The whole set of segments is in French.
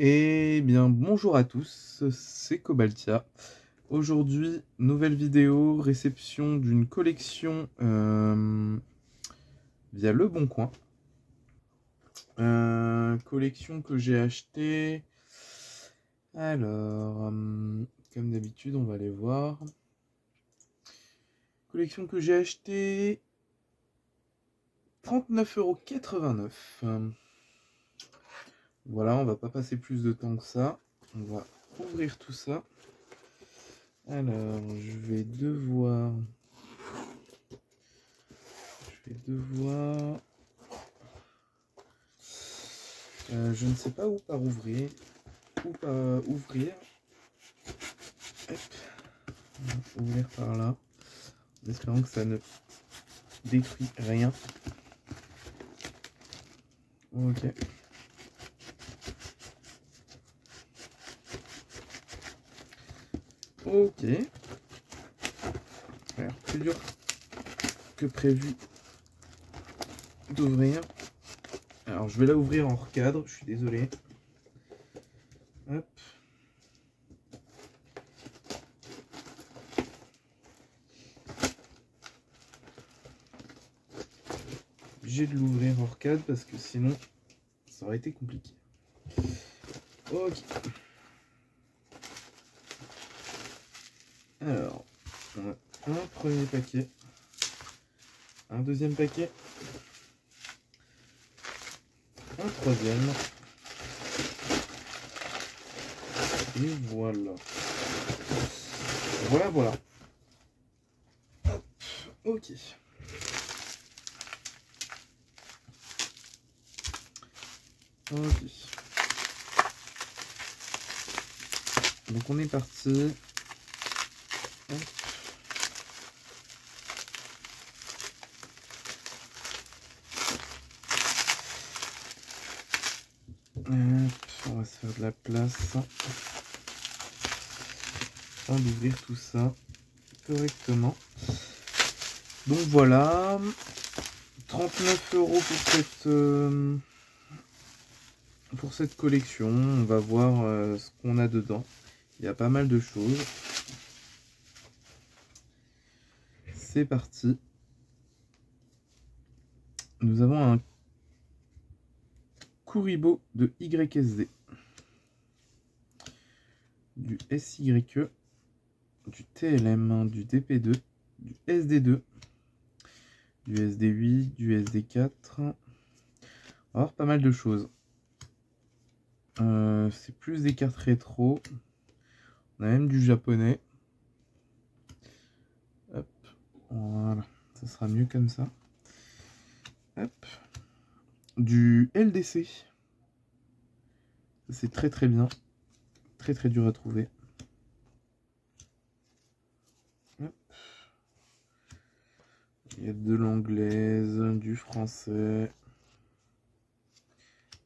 Eh bien, bonjour à tous, c'est Cobaltia. Aujourd'hui, nouvelle vidéo, réception d'une collection via Le Bon Coin. Collection que j'ai achetée. Alors, comme d'habitude, on va aller voir. Collection que j'ai achetée 39,89 €. Voilà, on va pas passer plus de temps que ça. On va ouvrir tout ça. Alors, je vais devoir... je ne sais pas où par ouvrir. Hop. On va ouvrir par là. En espérant que ça ne détruit rien. Ok. Ok. Alors, plus dur que prévu d'ouvrir. Alors, je vais la ouvrir en recadre, je suis désolé. Hop. Obligé de l'ouvrir en recadre parce que sinon, ça aurait été compliqué. Ok. Alors, on a un premier paquet. Un deuxième paquet. Un troisième. Et voilà. Voilà. Hop, ok. Ok. Donc on est parti. Hop. On va se faire de la place. Afin d'ouvrir tout ça correctement. Donc voilà. 39 € pour cette collection. On va voir ce qu'on a dedans. Il y a pas mal de choses. C'est parti. Nous avons un Kuribo de YSD. Du SYE. Du TLM. Du DP2. Du SD2. Du SD8. Du SD4. Alors, pas mal de choses. C'est plus des cartes rétro. On a même du japonais. Hop, voilà, ça sera mieux comme ça. Hop, du LDC. C'est très bien. Très dur à trouver. Hop. Il y a de l'anglaise, du français.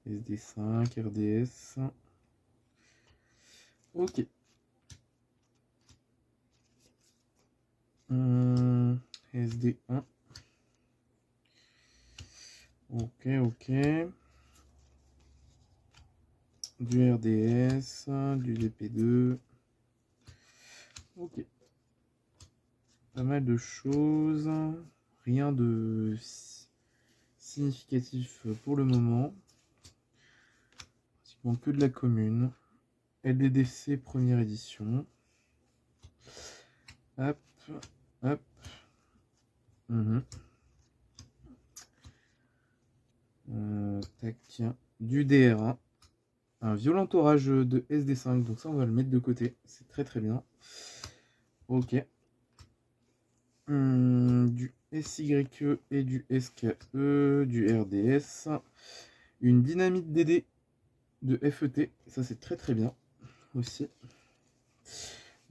SD5, RDS. Ok. SD1. Ok. Du RDS, du DP2. Ok. Pas mal de choses. Rien de significatif pour le moment. Pratiquement que de la commune. LDDC première édition. Hop. Tac. Du DRA. Un violent orage de SD5. Donc ça, on va le mettre de côté. C'est très bien. Ok. Du SYE et du SKE. Du RDS. Une dynamite DD de FET. Ça, c'est très bien aussi.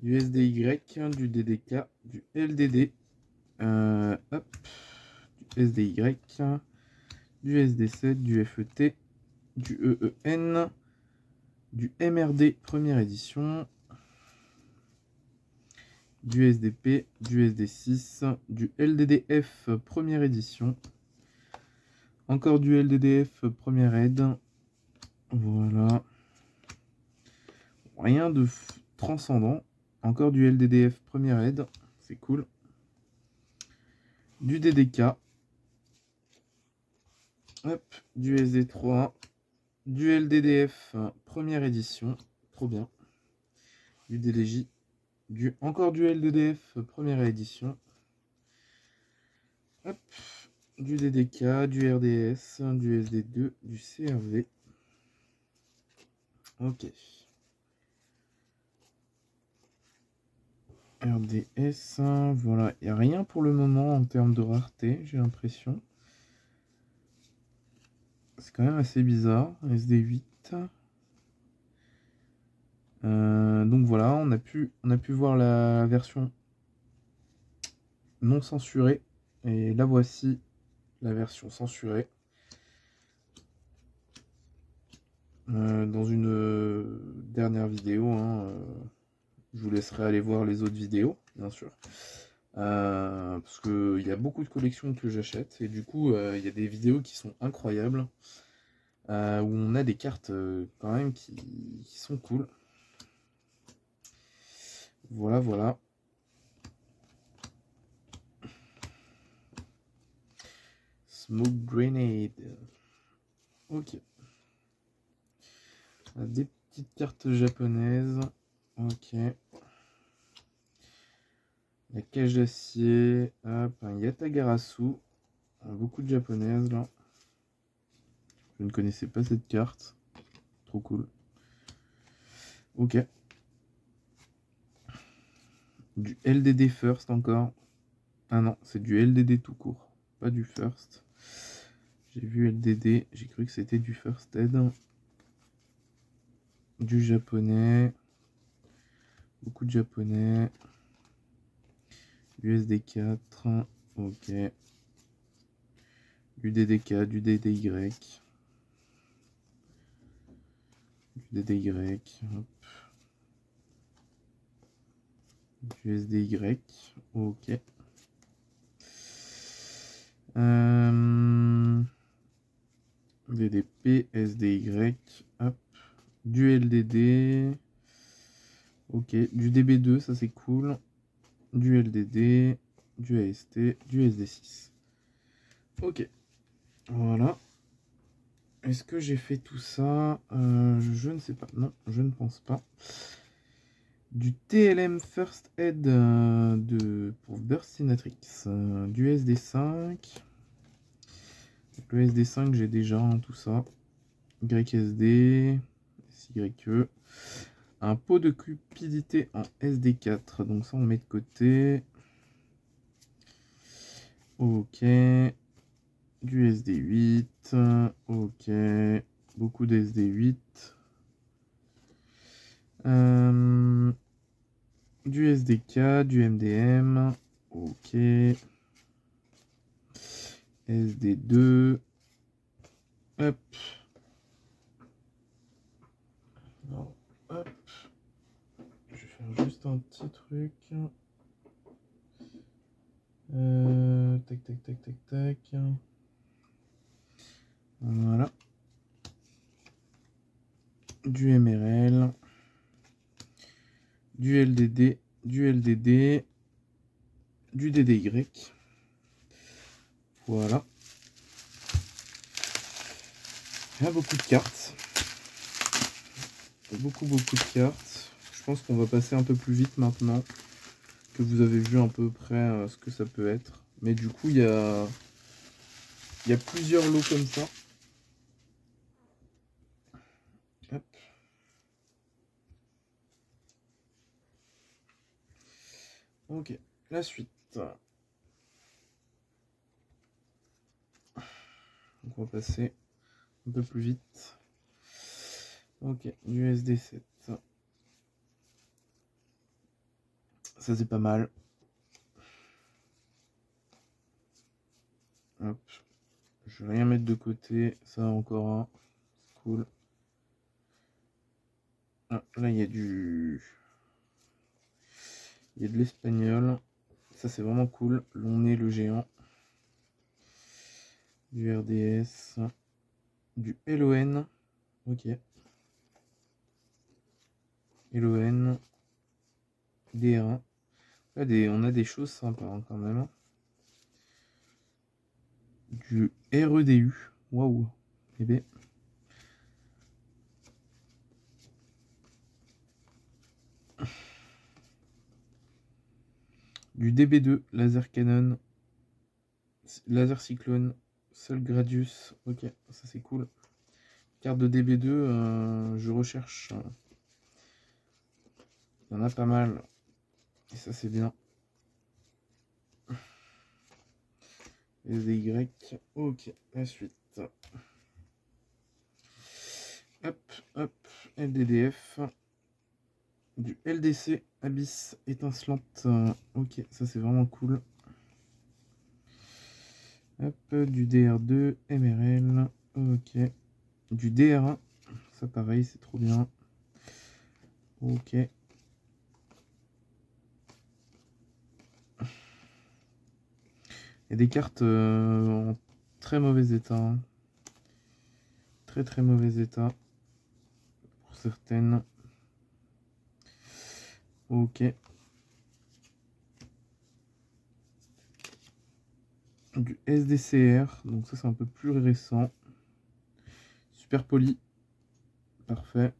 Du SDY, du DDK, du LDD. Hop. Du SDY. Du SD7, du FET, du EEN, du MRD première édition, du SDP, du SD6, du LDDF première édition, encore du LDDF première aide, voilà, rien de transcendant. Encore du LDDF première aide, c'est cool. Du DDK. Hop, du SD3. Du LDDF première édition, trop bien. Du DDJ. Encore du LDDF première édition. Hop, du DDK, du RDS, du SD2, du CRV. Ok. RDS, voilà, il n'y a rien pour le moment en termes de rareté, j'ai l'impression. C'est quand même assez bizarre, SD8. Donc voilà, on a pu voir la version non censurée. Et la voici, la version censurée. Dans une dernière vidéo, hein, je vous laisserai aller voir les autres vidéos, bien sûr. Parce qu'il y a beaucoup de collections que j'achète. Et du coup, il y a des vidéos qui sont incroyables. Où on a des cartes quand même qui sont cool. Voilà, voilà. Smoke Grenade. Ok. Des petites cartes japonaises. Ok. La cage d'acier. Hop, un Yatagarasu. Beaucoup de japonaises là. Je ne connaissais pas cette carte. Trop cool. Ok. Du LDD First encore. Ah non, c'est du LDD tout court. Pas du First. J'ai vu LDD. J'ai cru que c'était du First Aid. Du japonais. Beaucoup de japonais. Du SD4. Ok. Du DDK, du DDY. Du DDY. Hop. Du SDY. Ok. DDP, SDY. Hop. Du LDD. Ok. Du DB2, ça c'est cool. Du LDD. Du AST. Du SD6. Ok. Voilà. Est-ce que j'ai fait tout ça? Je ne sais pas. Non, je ne pense pas. Du TLM First Aid pour Burstinatrix. Du SD5. Donc, le SD5, j'ai déjà tout ça. YSD. SYE. Un pot de cupidité en SD4. Donc ça, on met de côté. Ok. Du SD8. Ok. Beaucoup de SD8. Du SDK, du MDM. Ok. SD2. Hop. Non. Hop. Je vais faire juste un petit truc. Tac, tac, tac, tac, tac. Voilà. Du MRL. Du LDD. Du LDD. Du DDY. Voilà. Il y a beaucoup de cartes. Beaucoup de cartes. Je pense qu'on va passer un peu plus vite maintenant que vous avez vu à peu près ce que ça peut être. Mais du coup, il y a plusieurs lots comme ça. Hop. Ok, la suite. Donc on va passer un peu plus vite. Ok, du SD7. Ça c'est pas mal. Hop. Je vais rien mettre de côté. Ça encore un. C'est cool. Ah, là il y a du... Il y a de l'espagnol. Ça c'est vraiment cool. Long nez le géant. Du RDS. Du LON. Ok. LON, DR1. Là, on a des choses sympas hein, quand même. Du REDU. Waouh. Bébé. Du DB2, Laser Cannon, Laser Cyclone, Sol Gradius. Ok, ça c'est cool. Carte de DB2, je recherche. Il y en a pas mal. Et ça c'est bien. SDY. Ok, la suite. Hop, hop. LDDF. Du LDC, Abyss étincelante. Ok, ça c'est vraiment cool. Hop, du DR2, MRL. Ok. Du DR1. Ça pareil, c'est trop bien. Ok. Il y a des cartes en très mauvais état. Hein. Très très mauvais état. Pour certaines. Ok. Du SDCR. Donc ça c'est un peu plus récent. Super poli. Parfait.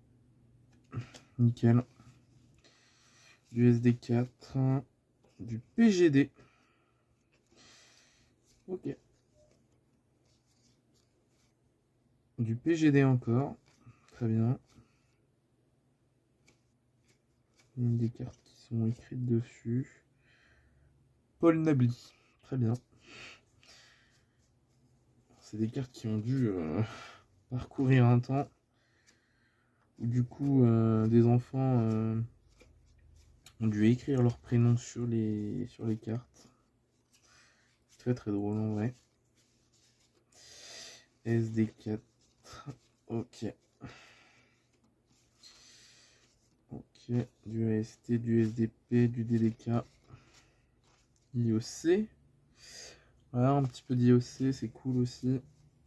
Nickel. Du SD4. Du PGD. Ok. Du PGD encore. Très bien. Une des cartes qui sont écrites dessus. Paul Nabli. Très bien. C'est des cartes qui ont dû parcourir un temps. Où du coup, des enfants ont dû écrire leur prénom sur les cartes. Très très drôle en vrai. SD4. Ok. Ok. Du AST, du SDP, du DDK. IOC. Voilà, un petit peu d'IOC, c'est cool aussi.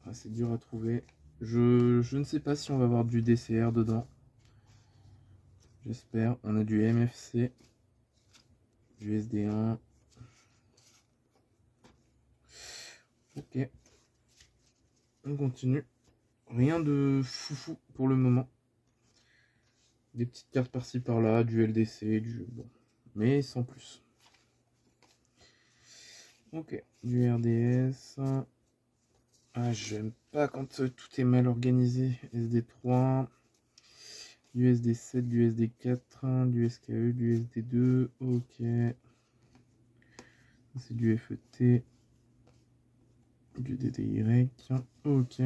Ah, c'est dur à trouver. Je ne sais pas si on va avoir du DCR dedans. J'espère. On a du MFC. Du SD1. Ok. On continue. Rien de foufou pour le moment. Des petites cartes par-ci par-là, du LDC, du... Bon. Mais sans plus. Ok. Du RDS. Ah, j'aime pas quand tout est mal organisé. SD3. Du SD7, du SD4, du SKE, du SD2. Ok. C'est du FET. Du DDY. Ok.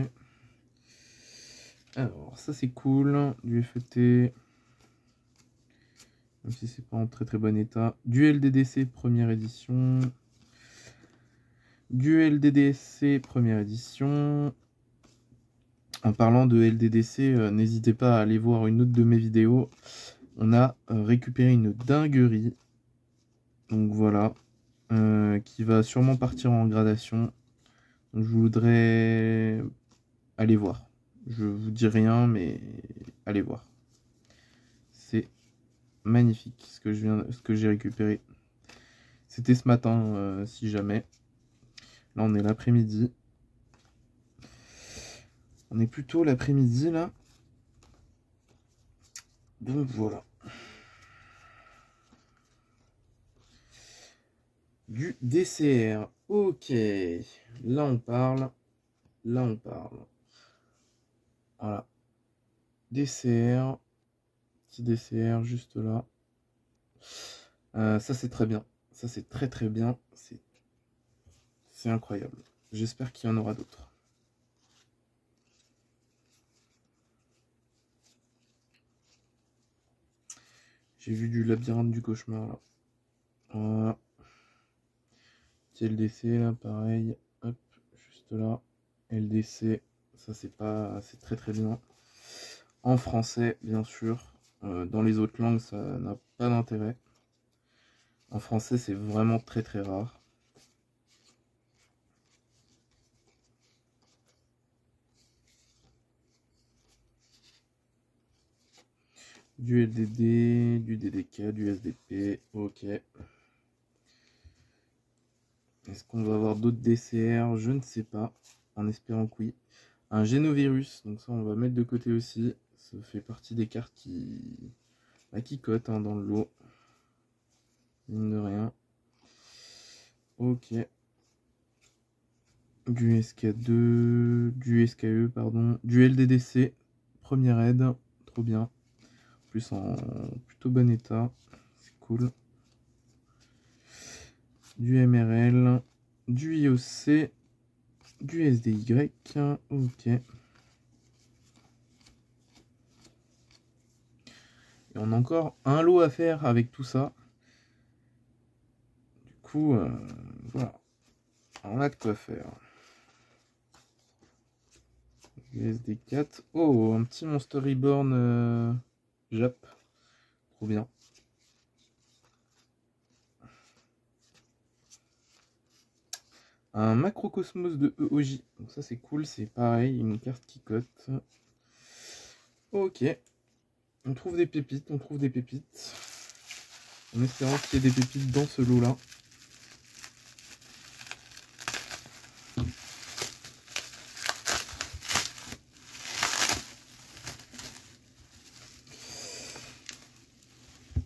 Alors, ça c'est cool. Du FET. Même si c'est pas en très très bon état. Du LDDC première édition. Du LDDC première édition. En parlant de LDDC, n'hésitez pas à aller voir une autre de mes vidéos. On a récupéré une dinguerie. Donc voilà. Qui va sûrement partir en gradation. Donc, je voudrais aller voir. Je vous dis rien, mais allez voir. C'est magnifique ce que j'ai récupéré. C'était ce matin, si jamais. Là, on est l'après-midi. On est plutôt l'après-midi, là. Donc, voilà. Du DCR. Ok. Là, on parle. Là, on parle. Voilà. DCR. Petit DCR, juste là. Ça, c'est très bien. Ça, c'est très, très bien. C'est incroyable. J'espère qu'il y en aura d'autres. J'ai vu du labyrinthe du cauchemar là. Voilà. LDC là, pareil. Hop, juste là. LDC, ça c'est très très bien. En français, bien sûr. Dans les autres langues, ça n'a pas d'intérêt. En français, c'est vraiment très très rare. Du LDD, du DDK, du SDP, ok. Est-ce qu'on va avoir d'autres DCR? Je ne sais pas, en espérant que oui. Un Génovirus, donc ça on va mettre de côté aussi. Ça fait partie des cartes qui cotent hein, dans le lot. Mine de rien. Ok. Du SK2, du SKE, pardon. Du LDDC, première aide, trop bien. En plus en plutôt bon état, c'est cool. Du MRL, du IOC, du SDY, ok. Et on a encore un lot à faire avec tout ça. Du coup, voilà. On a de quoi faire. Du SD4. Oh, un petit Monster Reborn Jap. Trop bien. Un Macrocosmos de EOJ. Donc ça c'est cool, c'est pareil, une carte qui cote. Ok. On trouve des pépites, on trouve des pépites. En espérant qu'il y ait des pépites dans ce lot là.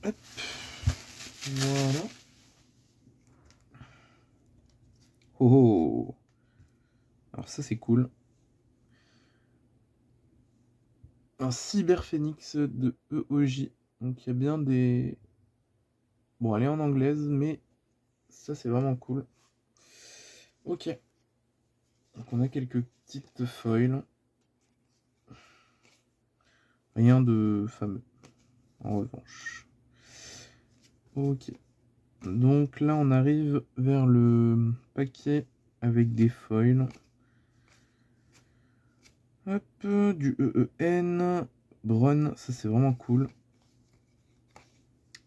Hop. Voilà. Oh, oh. Alors ça c'est cool. Un Cyberphénix de EOJ. Donc il y a bien des... Bon, elle est en anglaise, mais ça c'est vraiment cool. Ok. Donc on a quelques petites foils. Rien de fameux, en revanche. Ok. Donc là on arrive vers le paquet avec des foils. Hop, du EEN. Brun, ça c'est vraiment cool.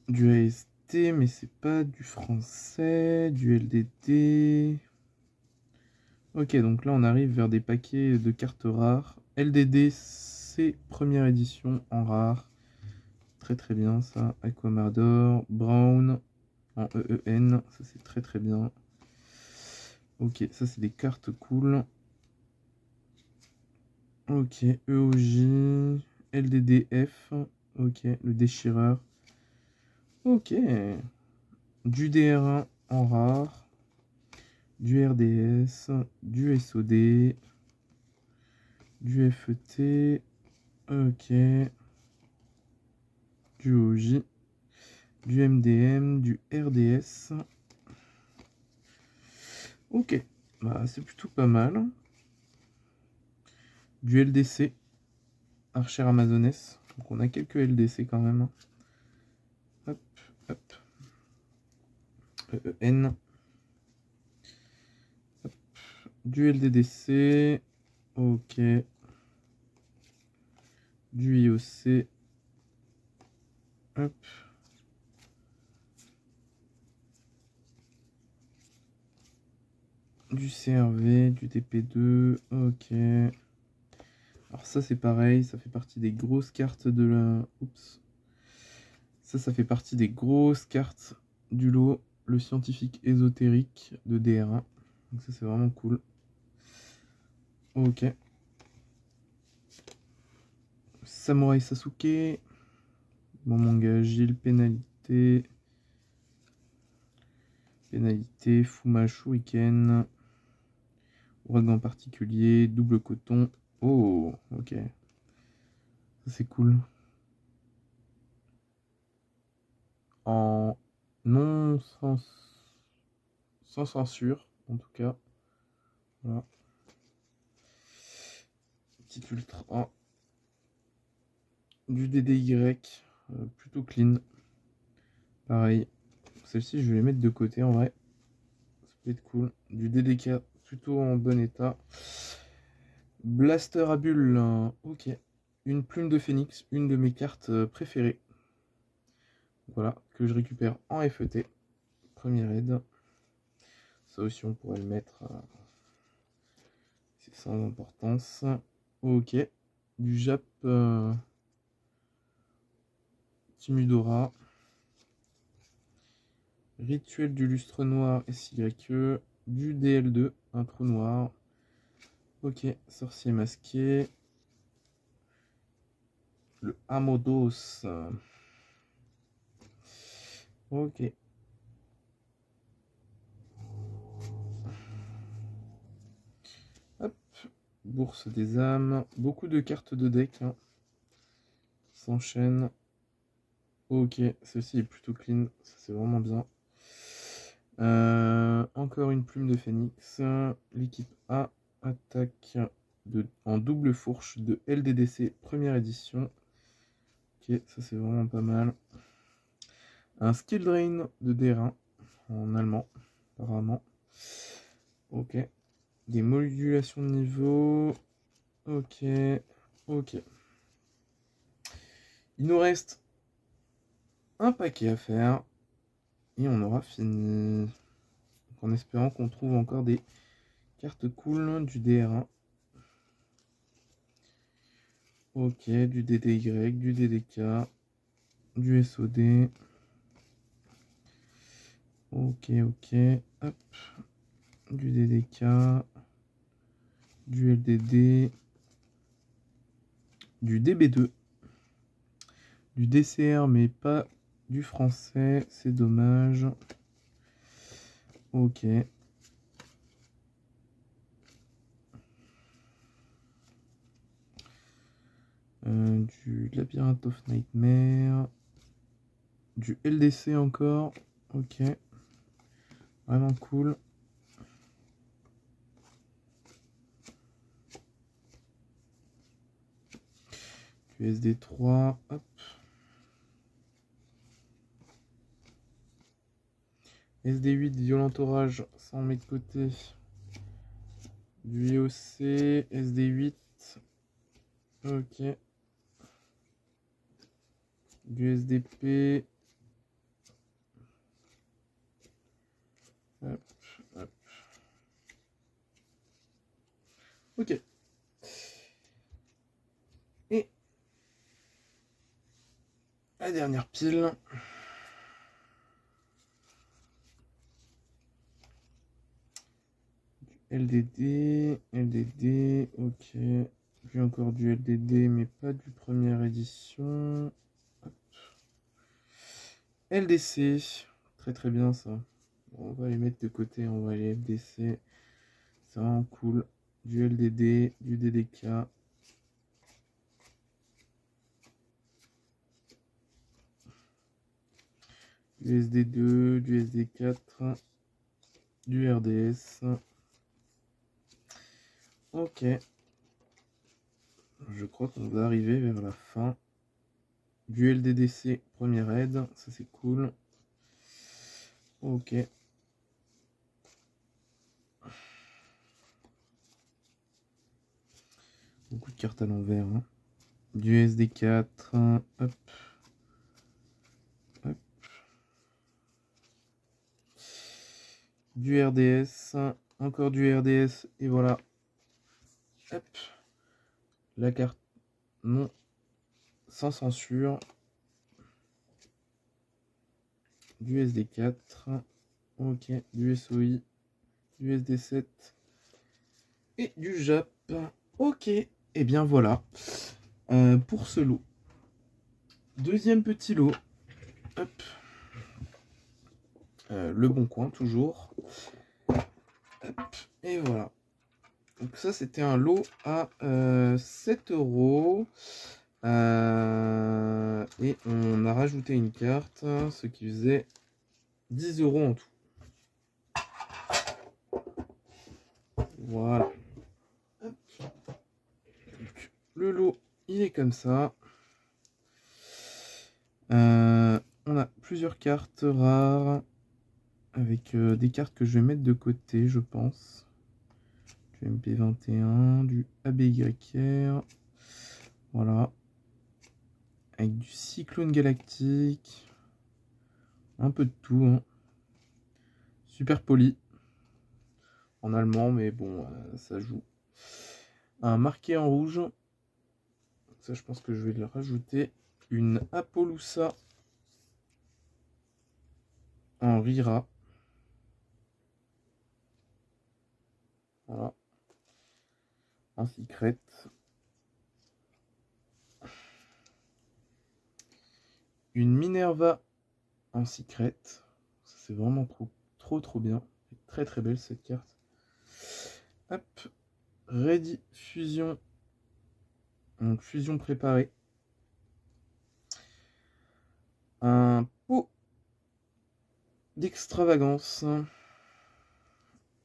Du AST, mais c'est pas du français. Du LDD. Ok, donc là on arrive vers des paquets de cartes rares. LDD, c'est première édition en rare. Très très bien ça. Aquamador, Brown en EEN, ça c'est très très bien. Ok, ça c'est des cartes cool. Ok, EOJ, LDDF, ok, le déchireur. Ok, du DR1 en rare, du RDS, du SOD, du FET, ok, du OJ, du MDM, du RDS. Ok, bah c'est plutôt pas mal. Du LDC, Archer Amazones, donc on a quelques LDC quand même. Hop, hop. EEN. Hop. Du LDDC, ok. Du IOC, hop. Du CRV, du DP2, ok. Alors ça c'est pareil, ça fait partie des grosses cartes de la... Oups. Ça fait partie des grosses cartes du lot. Le scientifique ésotérique de DR1. Donc ça c'est vraiment cool. Ok. Samurai Sasuke. Bon manga Gilles, pénalité. Pénalité, Fuma Shuriken. Ouragan particulier, double coton. Oh, ok. Ça c'est cool. En non sans censure, en tout cas. Voilà. Petit ultra. Du DDY, plutôt clean. Pareil. Celle-ci, je vais les mettre de côté en vrai. Ça peut être cool. Du DDK, plutôt en bon état. Blaster à bulles, ok. Une plume de phénix, une de mes cartes préférées. Voilà, que je récupère en FET. Première aide. Ça aussi, on pourrait le mettre. C'est sans importance. Ok. Du Jap. Timudora. Rituel du lustre noir SYE. Du DL2, un trou noir. Ok, sorcier masqué. Le Amodos. Ok. Hop. Bourse des âmes. Beaucoup de cartes de deck. Hein. S'enchaîne. Ok, ceci est plutôt clean. Ça, c'est vraiment bien. Encore une plume de phénix. L'équipe A attaque en double fourche de LDDC première édition. Ok, ça c'est vraiment pas mal. Un skill drain de D1 en allemand, apparemment. Ok. Des modulations de niveau. Ok. Ok. Il nous reste un paquet à faire. Et on aura fini. Donc, en espérant qu'on trouve encore des cartes cool du DR1. Ok, du DDY, du DDK, du SOD. Ok, ok. Hop. Du DDK. Du LDD. Du DB2. Du DCR, mais pas du français. C'est dommage. Ok. Du Labyrinth of Nightmare. Du LDC encore. Ok. Vraiment cool. Du SD3. Hop. SD8, Violent Orage, ça on met de côté. Du IOC, SD8. Ok. Du SDP. Hop, hop. Ok. Et la dernière pile. LDD, LDD, ok. Puis encore du LDD, mais pas du première édition. Hop. LDC, très très bien ça. Bon, on va les mettre de côté, on va les FDC. C'est vraiment cool. Du LDD, du DDK. Du SD2, du SD4, du RDS. Ok. Je crois qu'on va arriver vers la fin. Du LDDC, première aide, ça c'est cool. Ok. Beaucoup de cartes à l'envers. Hein. Du SD4, hop. Hop. Du RDS, encore du RDS, et voilà. Hop. La carte non sans censure. Du SD4, ok, du SOI, du SD7 et du JAP. Ok, et bien voilà pour ce lot. Deuxième petit lot. Hop. Le Bon Coin, toujours. Hop. Et voilà. Donc ça, c'était un lot à 7 €. Et on a rajouté une carte, ce qui faisait 10 € en tout. Voilà. Hop. Donc, le lot, il est comme ça. On a plusieurs cartes rares avec des cartes que je vais mettre de côté, je pense. Du MP21, du ABYR. Voilà. Avec du Cyclone Galactique. Un peu de tout. Hein. Super poli. En allemand, mais bon, ça joue. Un marqué en rouge. Ça, je pense que je vais le rajouter. Une Apollousa en Rira. Voilà. En secret. Une Minerva en secret. C'est vraiment trop bien. Très très belle cette carte. Hop. Ready Fusion. Donc fusion préparée. Un pot d'extravagance.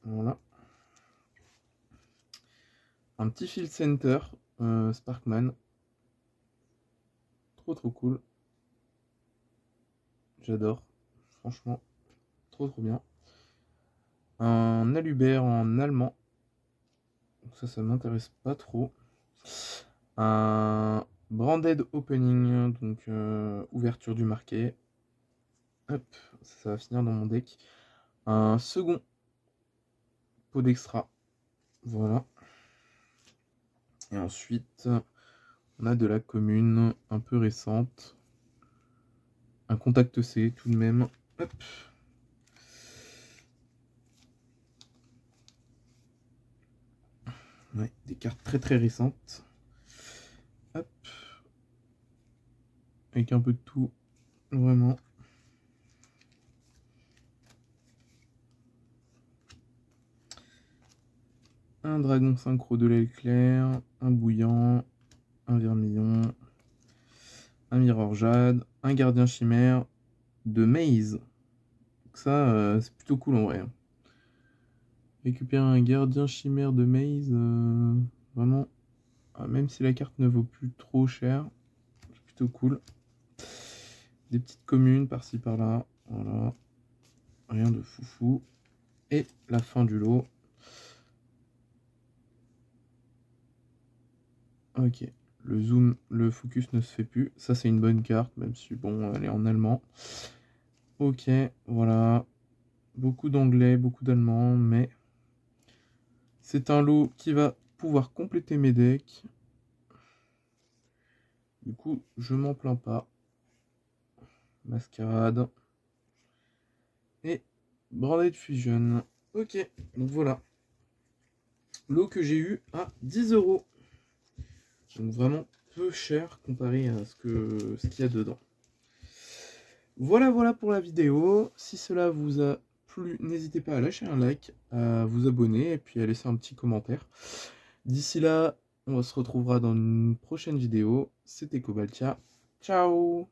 Voilà. Un petit field center. Sparkman. Trop cool. J'adore. Franchement. Trop bien. Un Alubert en allemand. Donc ça m'intéresse pas trop. Un Branded Opening, donc ouverture du marquet. Hop, ça va finir dans mon deck. Un second pot d'extra. Voilà. Et ensuite, on a de la commune un peu récente. Un contact C tout de même. Hop. Ouais, des cartes très récentes. Hop. Avec un peu de tout. Vraiment. Un dragon synchro de l'aile claire. Un bouillant. Un vermillon. Un mirror jade. Un gardien chimère de Maze. Donc ça, c'est plutôt cool en vrai. Récupérer un gardien chimère de Maze, vraiment, même si la carte ne vaut plus trop cher, c'est plutôt cool. Des petites communes par-ci par-là, voilà, rien de foufou. Et la fin du lot. Ok, le zoom, le focus ne se fait plus. Ça c'est une bonne carte, même si bon, elle est en allemand. Ok, voilà, beaucoup d'anglais, beaucoup d'allemand, mais c'est un lot qui va pouvoir compléter mes decks. Du coup, je m'en plains pas. Mascarade. Et Branded Fusion. Ok, donc voilà. Lot que j'ai eu à 10 €. Donc vraiment peu cher comparé à ce qu'il y a dedans. Voilà pour la vidéo. Si cela vous a plu, n'hésitez pas à lâcher un like, à vous abonner et puis à laisser un petit commentaire. D'ici là, on se retrouvera dans une prochaine vidéo. C'était Cobaltia. Ciao!